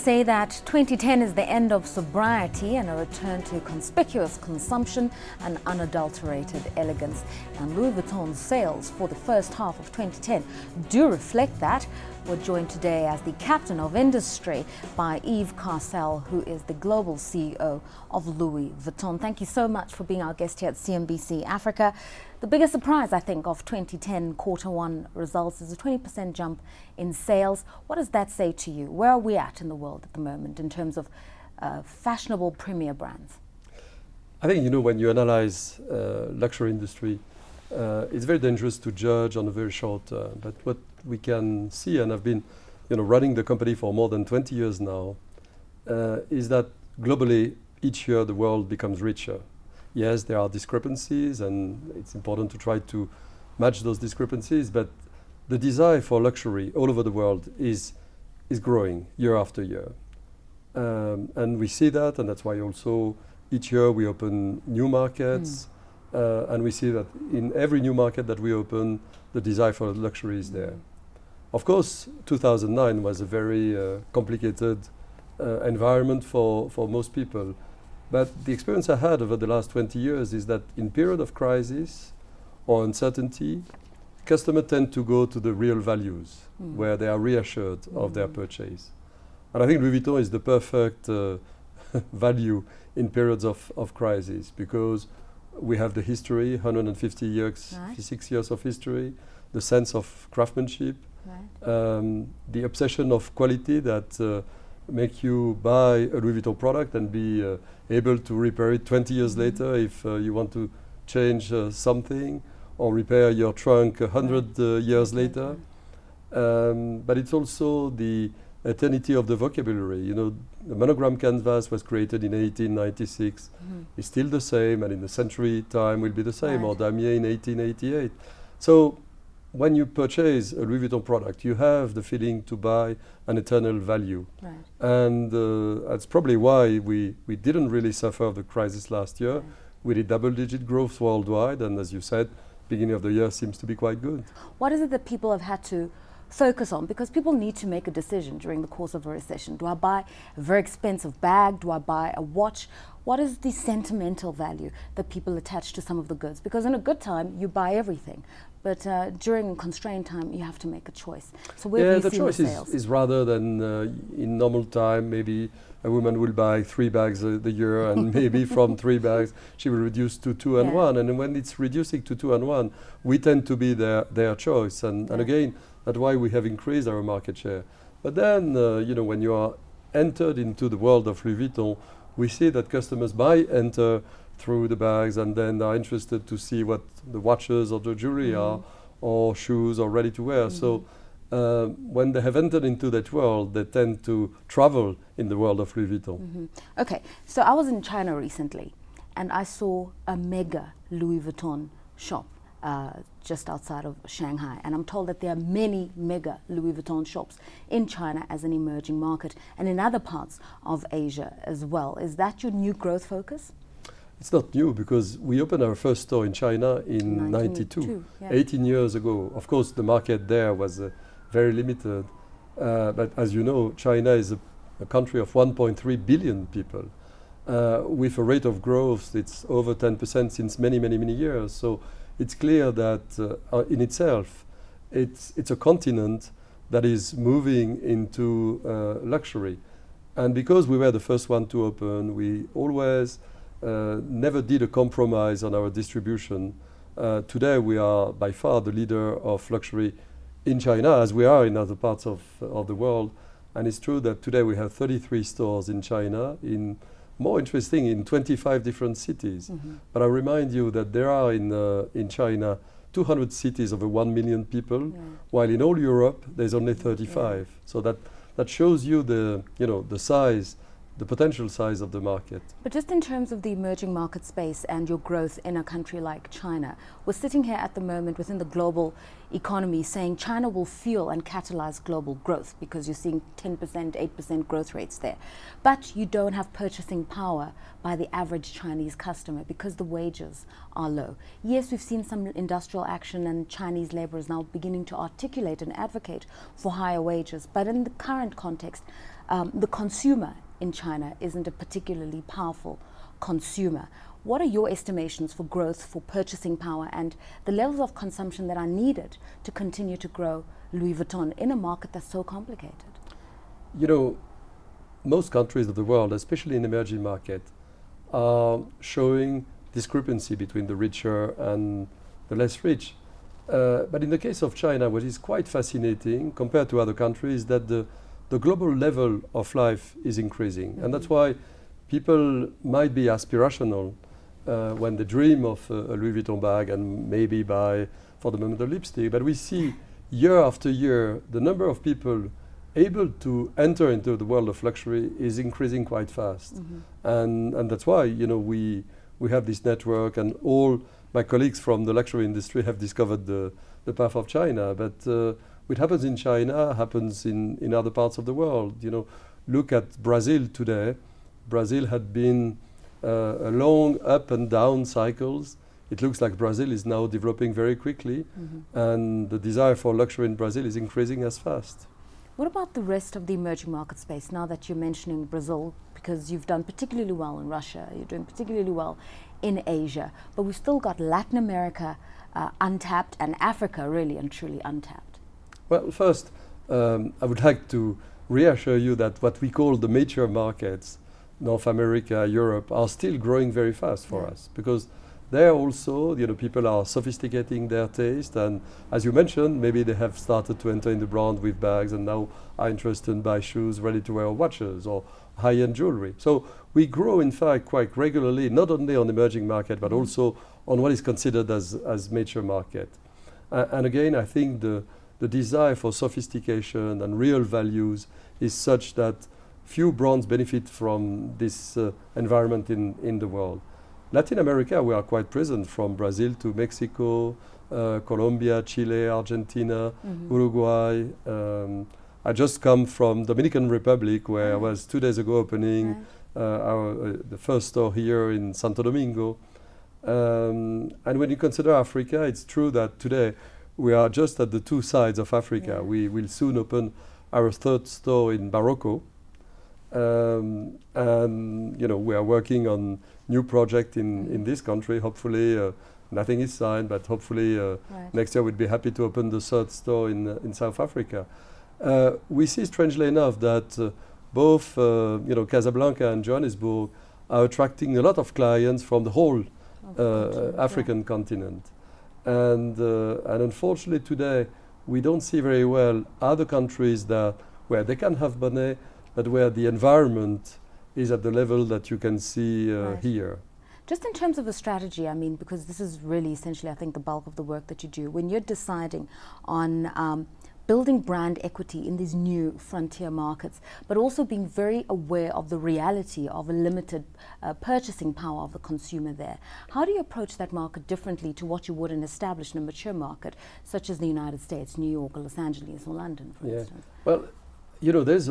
say that 2010 is the end of sobriety and a return to conspicuous consumption and unadulterated elegance. And Louis Vuitton's sales for the first half of 2010 do reflect that. We're joined today as the captain of industry by Yves Carcelle, who is the global CEO of Louis Vuitton. Thank you so much for being our guest here at CNBC Africa. The biggest surprise, I think, of 2010 quarter one results is a 20% jump in sales. What does that say to you? Where are we at in the world at the moment in terms of fashionable premier brands? I think, when you analyze luxury industry, it's very dangerous to judge on a very short term. But what we can see, and I've been running the company for more than 20 years now, is that globally, each year the world becomes richer. Yes, there are discrepancies, and it's important to try to match those discrepancies, but the desire for luxury all over the world is growing year after year. And we see that, and that's why also each year we open new markets, and we see that in every new market that we open, the desire for luxury is there. Of course, 2009 was a very complicated environment for most people. But the experience I had over the last 20 years is that in period of crisis or uncertainty, customers tend to go to the real values where they are reassured of their purchase. And I think Louis Vuitton is the perfect value in periods of crisis, because we have the history, 150 years, 56 years of history, the sense of craftsmanship, the obsession of quality that make you buy a Louis Vuitton product and be able to repair it 20 years later if you want to change something, or repair your trunk 100 years later. But it's also the eternity of the vocabulary. The monogram canvas was created in 1896. It's still the same, and in the century time will be the same, or Damier in 1888. So when you purchase a Louis Vuitton product, you have the feeling to buy an eternal value. And that's probably why we didn't really suffer the crisis last year. We did double-digit growth worldwide, and as you said, beginning of the year seems to be quite good. What is it that people have had to focus on? Because people need to make a decision during the course of a recession. Do I buy a very expensive bag? Do I buy a watch? What is the sentimental value that people attach to some of the goods? Because in a good time, you buy everything. But during constrained time, you have to make a choice. So where do you see the sales? Is rather than in normal time, maybe a woman will buy 3 bags a year, and maybe from 3 bags she will reduce to 2 and 1. And when it's reducing to 2 and 1, we tend to be their choice. And again, that's why we have increased our market share. But then, when you are entered into the world of Louis Vuitton, we see that customers enter through the bags, and then are interested to see what the watches or the jewelry are, or shoes or ready to wear. So when they have entered into that world, they tend to travel in the world of Louis Vuitton. Okay, so I was in China recently, and I saw a mega Louis Vuitton shop just outside of Shanghai, and I'm told that there are many mega Louis Vuitton shops in China as an emerging market, and in other parts of Asia as well. Is that your new growth focus? It's not new, because we opened our first store in China in 92, 18 years ago. Of course, the market there was very limited. But as you know, China is a country of 1.3 billion people. With a rate of growth, it's over 10% since many, many, many years. So it's clear that in itself, it's a continent that is moving into luxury. And because we were the first one to open, we always never did a compromise on our distribution. Today we are by far the leader of luxury in China, as we are in other parts of the world. And it's true that today we have 33 stores in China, more interesting, in 25 different cities. But I remind you that there are in China 200 cities over 1 million people, while in all Europe there's only 35. So that shows you the size, the potential size of the market. But just in terms of the emerging market space and your growth in a country like China, we're sitting here at the moment within the global economy saying China will fuel and catalyze global growth, because you're seeing 10%, 8% growth rates there. But you don't have purchasing power by the average Chinese customer because the wages are low. Yes, we've seen some industrial action, and Chinese labor is now beginning to articulate and advocate for higher wages. But in the current context, the consumer in China isn't a particularly powerful consumer. What are your estimations for growth, for purchasing power, and the levels of consumption that are needed to continue to grow Louis Vuitton in a market that's so complicated? You know, most countries of the world, especially in emerging markets, are showing discrepancy between the richer and the less rich. But in the case of China, what is quite fascinating compared to other countries is that the global level of life is increasing. Mm-hmm. And that's why people might be aspirational when they dream of a Louis Vuitton bag and maybe buy, for the moment, a lipstick. But we see year after year, the number of people able to enter into the world of luxury is increasing quite fast. Mm-hmm. And that's why, you know, we have this network, and all my colleagues from the luxury industry have discovered the path of China. But what happens in China happens in other parts of the world. You know, look at Brazil today. Brazil had been a long up and down cycles. It looks like Brazil is now developing very quickly, mm-hmm. and the desire for luxury in Brazil is increasing as fast. What about the rest of the emerging market space, now that you're mentioning Brazil, because you've done particularly well in Russia, you're doing particularly well in Asia, but we've still got Latin America untapped, and Africa really and truly untapped? Well, first, I would like to reassure you that what we call the mature markets, North America, Europe, are still growing very fast for us, because there also, you know, people are sophisticating their taste, and as you mentioned, maybe they have started to enter in the brand with bags and now are interested in buy shoes, ready-to-wear watches, or high-end jewelry. So we grow, in fact, quite regularly, not only on emerging market, but also on what is considered as mature market. And again, I think the desire for sophistication and real values is such that few brands benefit from this environment in the world. Latin America, we are quite present, from Brazil to Mexico, Colombia, Chile, Argentina, mm-hmm. Uruguay. I just come from Dominican Republic, where I was 2 days ago opening the first store here in Santo Domingo. And when you consider Africa, it's true that today we are just at the two sides of Africa. Yeah. We will soon open our third store in Morocco. And you know, we are working on new project in this country. Hopefully, nothing is signed, but hopefully next year we'd be happy to open the third store in South Africa. We see, strangely enough, that both you know, Casablanca and Johannesburg are attracting a lot of clients from the whole African continent. And unfortunately today we don't see very well other countries where they can have money, but where the environment is at the level that you can see here. Just in terms of a strategy, I mean, because this is really essentially, I think, the bulk of the work that you do, when you're deciding on building brand equity in these new frontier markets, but also being very aware of the reality of a limited purchasing power of the consumer there. How do you approach that market differently to what you would in established and a mature market, such as the United States, New York, or Los Angeles, or London, for instance? Well, you know, there's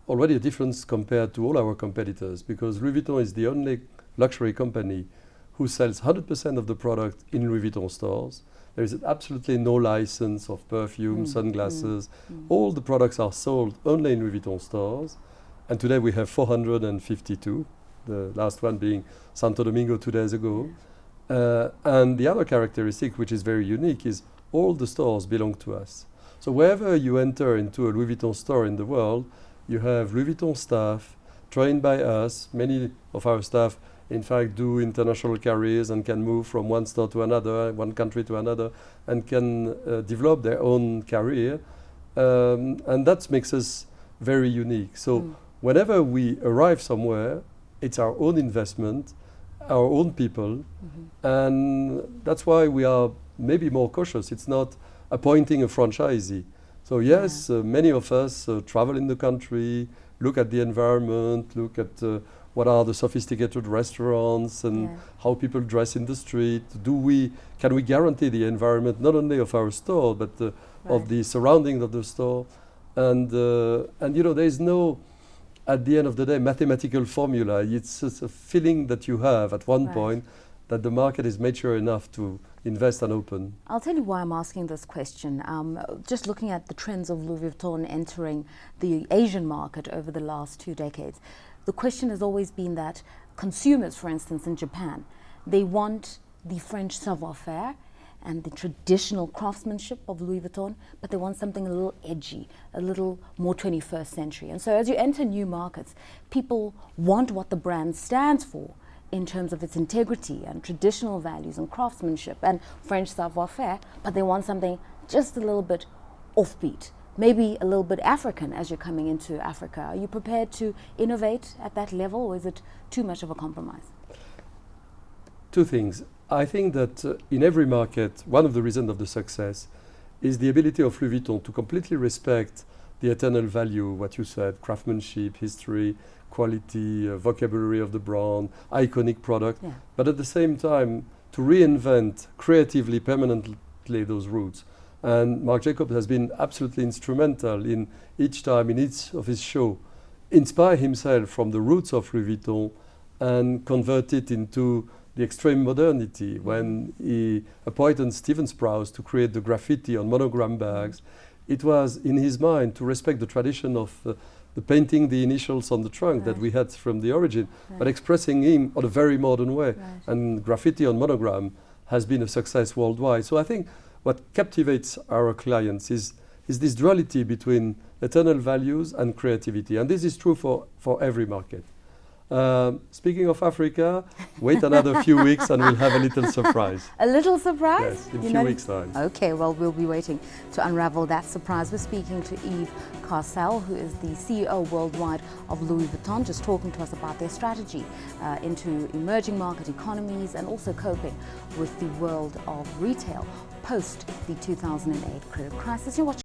already a difference compared to all our competitors, because Louis Vuitton is the only luxury company who sells 100% of the product in Louis Vuitton stores. There is absolutely no license of perfume, sunglasses. All the products are sold only in Louis Vuitton stores. And today we have 452, the last one being Santo Domingo 2 days ago. And the other characteristic, which is very unique, is all the stores belong to us. So wherever you enter into a Louis Vuitton store in the world, you have Louis Vuitton staff trained by us. Many of our staff, in fact, do international careers and can move from one store to another, one country to another, and can develop their own career. And that makes us very unique. So whenever we arrive somewhere, it's our own investment, our own people, and that's why we are maybe more cautious. It's not appointing a franchisee. So yes, many of us travel in the country, look at the environment, look at what are the sophisticated restaurants and how people dress in the street. Can we guarantee the environment not only of our store but of the surroundings of the store? And you know, there is no, at the end of the day, mathematical formula. It's just a feeling that you have at one point, that the market is mature enough to invest and open. I'll tell you why I'm asking this question. Just looking at the trends of Louis Vuitton entering the Asian market over the last 2 decades, the question has always been that consumers, for instance, in Japan, they want the French savoir-faire and the traditional craftsmanship of Louis Vuitton, but they want something a little edgy, a little more 21st century. And so as you enter new markets, people want what the brand stands for in terms of its integrity and traditional values and craftsmanship and French savoir-faire, but they want something just a little bit offbeat, maybe a little bit African as you're coming into Africa. Are you prepared to innovate at that level, or is it too much of a compromise? 2 things. I think that in every market, one of the reasons of the success is the ability of Louis Vuitton to completely respect the eternal value, what you said, craftsmanship, history, quality, vocabulary of the brand, iconic product, but at the same time to reinvent creatively, permanently those roots. And Marc Jacobs has been absolutely instrumental in each time, in each of his shows, inspire himself from the roots of Louis Vuitton and convert it into the extreme modernity. When he appointed Steven Sprouse to create the graffiti on monogram bags, it was in his mind to respect the tradition of the painting the initials on the trunk that we had from the origin, but expressing him on a very modern way. And graffiti on monogram has been a success worldwide. So I think what captivates our clients is this duality between eternal values and creativity. And this is true for every market. Speaking of Africa, wait another few weeks and we'll have a little surprise. A little surprise? Yes, in a few weeks' time. Okay, well, we'll be waiting to unravel that surprise. We're speaking to Yves Carcelle, who is the CEO worldwide of Louis Vuitton, just talking to us about their strategy into emerging market economies and also coping with the world of retail post the 2008 credit crisis. You're watching